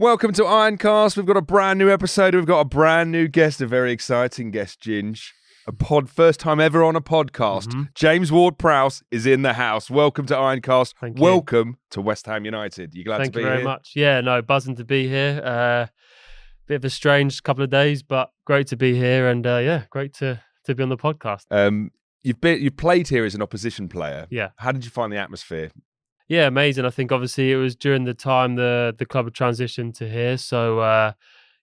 Welcome to Ironcast. We've got a brand new episode. We've got a brand new guest, a very exciting guest, Ginge. First time ever on a podcast. Mm-hmm. James Ward-Prowse is in the house. Welcome to Ironcast. Thank you. Welcome to West Ham United. You glad Thank to be you very here? much. Yeah, no, buzzing to be here. Bit of a strange couple of days, but great to be here, and great to be on the podcast. You've played here as an opposition player. Yeah. How did you find the atmosphere? Yeah, amazing. I think obviously it was during the time the club had transitioned to here, so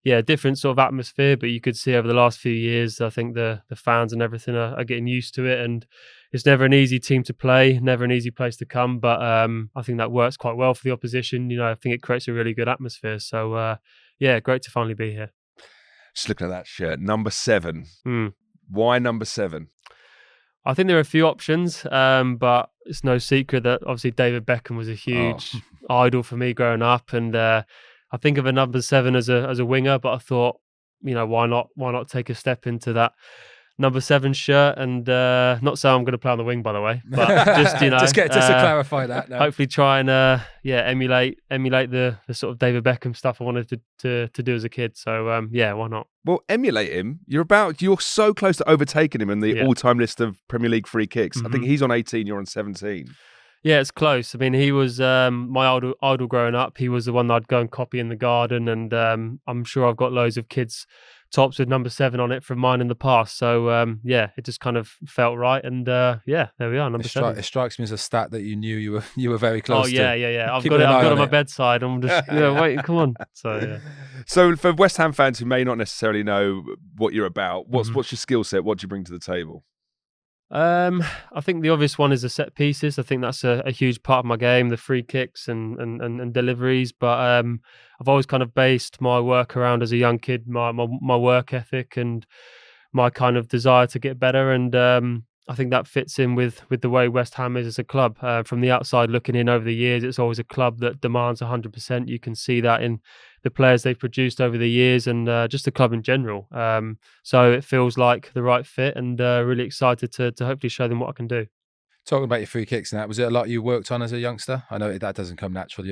different sort of atmosphere. But you could see over the last few years, I think the fans and everything are getting used to it, and it's never an easy team to play, never an easy place to come. But I think that works quite well for the opposition. You know, I think it creates a really good atmosphere. So great to finally be here. Just looking at that shirt, number 7. Why number 7? I think there are a few options, but it's no secret that obviously David Beckham was a huge idol for me growing up, and I think of a number 7 as a winger. But I thought, you know, why not take a step into that number 7 shirt? And not saying I'm going to play on the wing, by the way, but just just to clarify that. Now. Hopefully, try and emulate the sort of David Beckham stuff I wanted to do as a kid. So why not? Well, emulate him. You're so close to overtaking him in the all-time list of Premier League free kicks. Mm-hmm. I think he's on 18, you're on 17. Yeah, it's close. I mean, he was my idol growing up. He was the one that I'd go and copy in the garden, and I'm sure I've got loads of kids' tops with number 7 on it from mine in the past. So it just kind of felt right, and there we are, number 7. It strikes me as a stat that you knew you were very close. Oh yeah, to. yeah. I've Keeping got it. an I've eye got it on on my it. bedside. I'm just waiting. Come on. So yeah. So for West Ham fans who may not necessarily know what you're about, what's your skill set? What do you bring to the table? I think the obvious one is the set pieces. I think that's a huge part of my game, the free kicks and deliveries. But I've always kind of based my work around, as a young kid, my work ethic and my kind of desire to get better. And I think that fits in with the way West Ham is as a club. From the outside looking in over the years, it's always a club that demands 100%. You can see that in the players they've produced over the years, and just the club in general. So it feels like the right fit, and really excited to hopefully show them what I can do. Talking about your free kicks and that, was it a lot you worked on as a youngster? I know that doesn't come natural.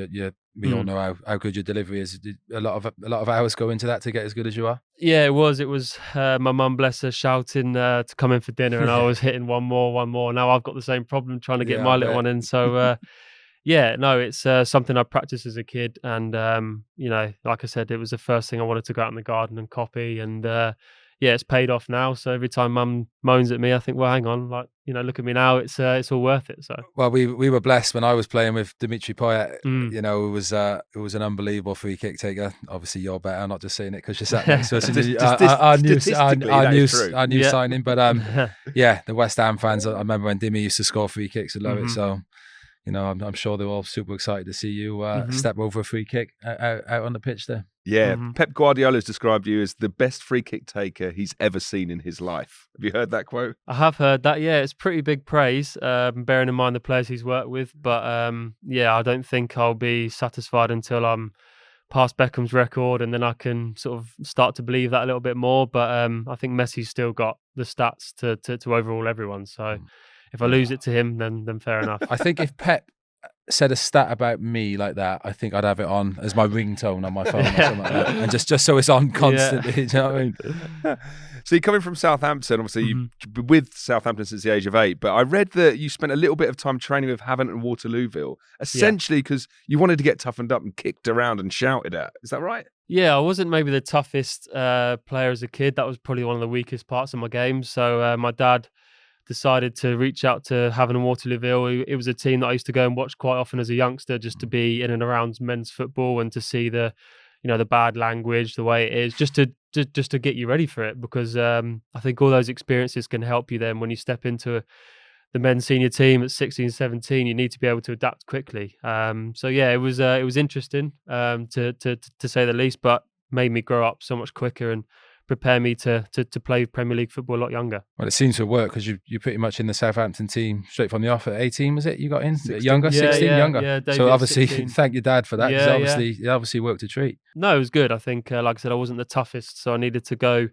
We all know how good your delivery is. Did a lot of hours go into that to get as good as you are? Yeah, it was. It was my mum, bless her, shouting to come in for dinner, and I was hitting one more. Now I've got the same problem trying to get my little one in. So it's something I practiced as a kid, and like I said, it was the first thing I wanted to go out in the garden and copy, and it's paid off now. So every time mum moans at me, I think, well, hang on, look at me now. It's all worth it. So well, we were blessed when I was playing with Dimitri Payet. You know, it was an unbewillible free kick taker. Obviously, you're better. I'm not just saying it because you sat next to us. Our new signing, but the West Ham fans. I remember when Dimmy used to score free kicks. I love it. So. You know, I'm sure they're all super excited to see you step over a free kick out on the pitch there. Yeah, Pep Guardiola's described you as the best free kick taker he's ever seen in his life. Have you heard that quote? I have heard that. Yeah, it's pretty big praise, bearing in mind the players he's worked with. But I don't think I'll be satisfied until I'm past Beckham's record, and then I can sort of start to believe that a little bit more. But I think Messi's still got the stats to overall everyone. So. If I lose it to him, then fair enough. I think if Pep said a stat about me like that, I think I'd have it on as my ringtone on my phone or something like that. And just so it's on constantly. Do you know what I mean? So you're coming from Southampton, obviously you've been with Southampton since the age of 8, but I read that you spent a little bit of time training with Havant and Waterlooville, essentially because you wanted to get toughened up and kicked around and shouted at. Is that right? Yeah, I wasn't maybe the toughest player as a kid. That was probably one of the weakest parts of my game. So my dad decided to reach out to Havant and Waterlooville. It was a team that I used to go and watch quite often as a youngster, just to be in and around men's football and to see the bad language, the way it is, just to get you ready for it. Because I think all those experiences can help you then when you step into the men's senior team at 16, 17. You need to be able to adapt quickly. It was interesting to say the least, but made me grow up so much quicker and prepare me to play Premier League football a lot younger. Well, it seems to work because you're pretty much in the Southampton team straight from the off at 18, was it? You got in 16. Younger, 16, younger. Yeah, so obviously, 16. Thank your dad for that. Because it obviously worked a treat. No, it was good. I think, like I said, I wasn't the toughest, so I needed to go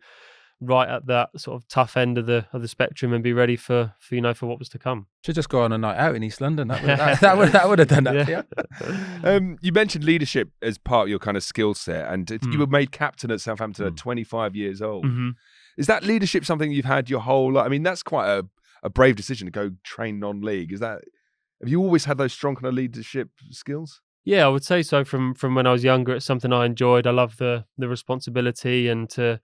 right at that sort of tough end of the spectrum and be ready for what was to come. Should just go on a night out in East London. That would have done that. Yeah. You mentioned leadership as part of your kind of skill set, and you were made captain at Southampton at 25 years old. Is that leadership something you've had your whole life? I mean, that's quite a brave decision to go train non-league. Have you always had those strong kind of leadership skills? Yeah, I would say so. From when I was younger, it's something I enjoyed. I love the responsibility and to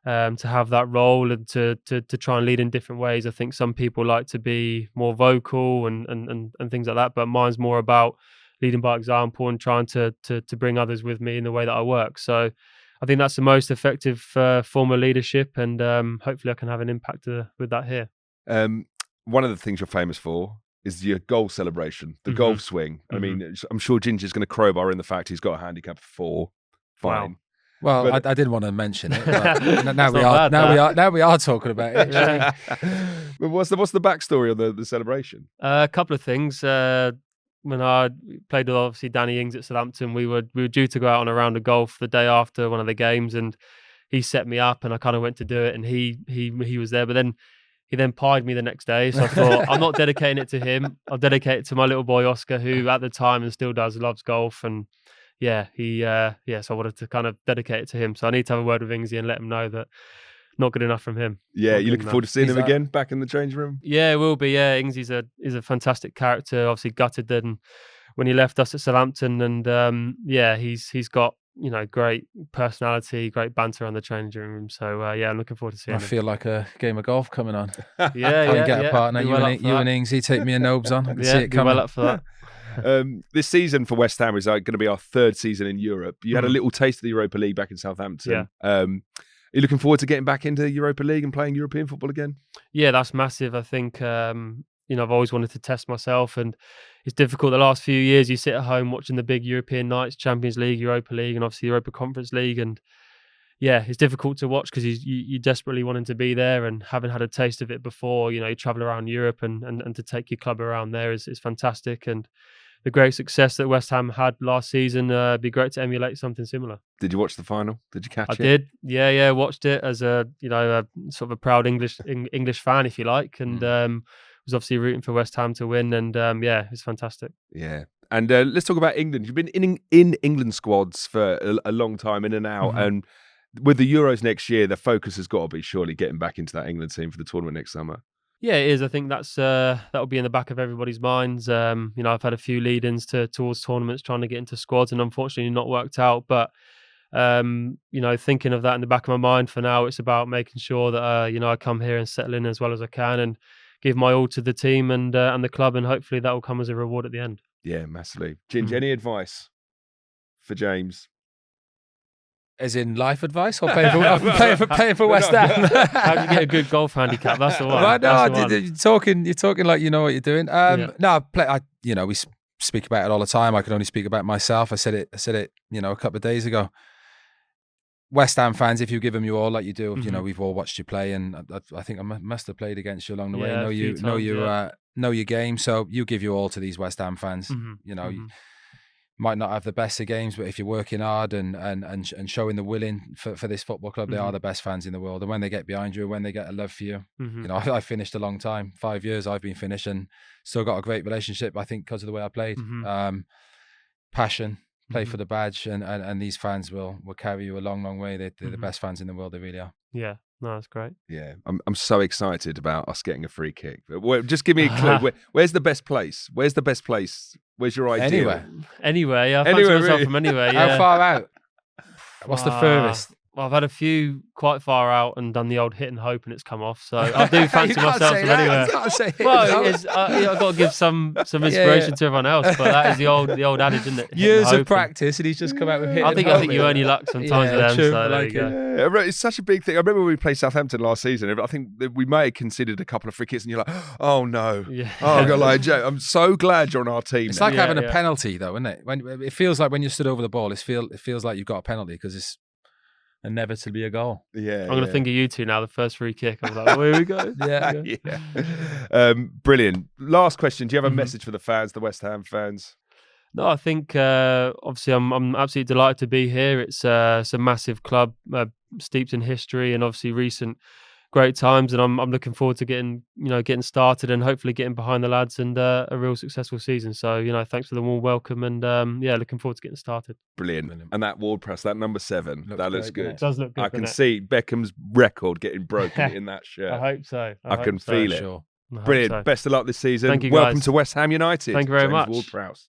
have that role and to try and lead in different ways. I think some people like to be more vocal and things like that, but mine's more about leading by example and trying to bring others with me in the way that I work. So I think that's the most effective form of leadership, and hopefully I can have an impact with that here. One of the things you're famous for is your goal celebration, the golf swing. I mean, I'm sure Ginger's going to crowbar in the fact he's got a handicap of 4. Fine. Wow. Well, I didn't want to mention it, but now we are talking about it. Yeah. But what's the backstory of the celebration? A couple of things. When I played with obviously Danny Ings at Southampton, we were due to go out on a round of golf the day after one of the games, and he set me up, and I kind of went to do it, and he was there, but then he pied me the next day. So I thought, I'm not dedicating it to him. I'll dedicate it to my little boy Oscar, who at the time and still loves golf, and yeah, so I wanted to kind of dedicate it to him. So I need to have a word with Ingsy and let him know that not good enough from him. Yeah, you looking forward to seeing him again back in the change room? Yeah, it will be. Yeah, Ingsy's is a fantastic character. Obviously gutted then when he left us at Southampton, and he's got great personality, great banter on the changing room. So I'm looking forward to seeing him. I feel like a game of golf coming on. Yeah, get a partner. You and Ingsy take me a nobs on. I can see it coming. Well up for that. This season for West Ham is going to be our 3rd season in Europe. You had a little taste of the Europa League back in Southampton. Yeah. Are you looking forward to getting back into the Europa League and playing European football again? Yeah, that's massive. I think I've always wanted to test myself, and it's difficult. The last few years, you sit at home watching the big European nights, Champions League, Europa League, and obviously Europa Conference League, and yeah, it's difficult to watch because you desperately wanting to be there, and having had a taste of it before. You travel around Europe, and to take your club around there is fantastic. And the great success that West Ham had last season, it'd be great to emulate something similar. Did you watch the final? Did you catch it? I did. Yeah, watched it as a sort of a proud English fan, if you like, and was obviously rooting for West Ham to win, and it's fantastic. Yeah. And let's talk about England. You've been in England squads for a long time, in and out, and with the Euros next year, the focus has got to be surely getting back into that England team for the tournament next summer. Yeah, it is. I think that'll be in the back of everybody's minds. I've had a few lead-ins towards tournaments trying to get into squads, and unfortunately not worked out. But thinking of that in the back of my mind for now, it's about making sure that I come here and settle in as well as I can and give my all to the team and the club, and hopefully that will come as a reward at the end. Yeah, massively. Ginger, any advice for James? As in life advice, or paying for West Ham? How do you get a good golf handicap? That's the one. Well, you're talking like you know what you're doing. We speak about it all the time. I can only speak about myself. I said it, a couple of days ago. West Ham fans, if you give them your all like you do, we've all watched you play, and I think I must have played against you along the way. Know your game, so you give your all to these West Ham fans. You might not have the best of games, but if you're working hard and showing the willing for this football club, they are the best fans in the world. And when they get behind you, when they get a love for you, I finished a long time, 5 years I've been finished, and still got a great relationship. I think because of the way I played, passion, play for the badge, and these fans will carry you a long way. They're the best fans in the world. They really are. Yeah. No, that's great. Yeah, I'm so excited about us getting a free kick. Just give me a clue. Where's the best place? Where's the best place? Where's your idea? Anywhere. Yeah, I fancy myself from anywhere. Yeah. How far out? What's the furthest? Well, I've had a few quite far out and done the old hit and hope, and it's come off. So I do fancy myself from anywhere. Well, I've got to give some inspiration to everyone else, but that is the old adage, isn't it? Years of practice, and he's just come out with hit. I think you earn your luck sometimes with them. True, so there you go. Yeah, it's such a big thing. I remember when we played Southampton last season. I think that we may have considered a couple of free kicks, and you're like, "Oh no!" Yeah. Oh God, like, I'm so glad you're on our team. It's like having a penalty, though, isn't it? When it feels like when you stood over the ball, it feels like you've got a penalty because it's inevitably a goal. Yeah, I'm going to think of you two now. The first free kick. I'm like, here we go. Yeah. Brilliant. Last question. Do you have a message for the fans, the West Ham fans? No, I think obviously I'm absolutely delighted to be here. It's a massive club, steeped in history and obviously recent great times, and I'm looking forward to getting started and hopefully getting behind the lads and a real successful season. So thanks for the warm welcome, and looking forward to getting started. Brilliant. And that Ward-Prowse, that number 7, that looks good. It does look good. I can see Beckham's record getting broken in that shirt. I hope so. I can feel it. Sure. Brilliant. Best of luck this season. Thank you, Welcome guys. to West Ham United. Thank you very James much. Ward-Prowse.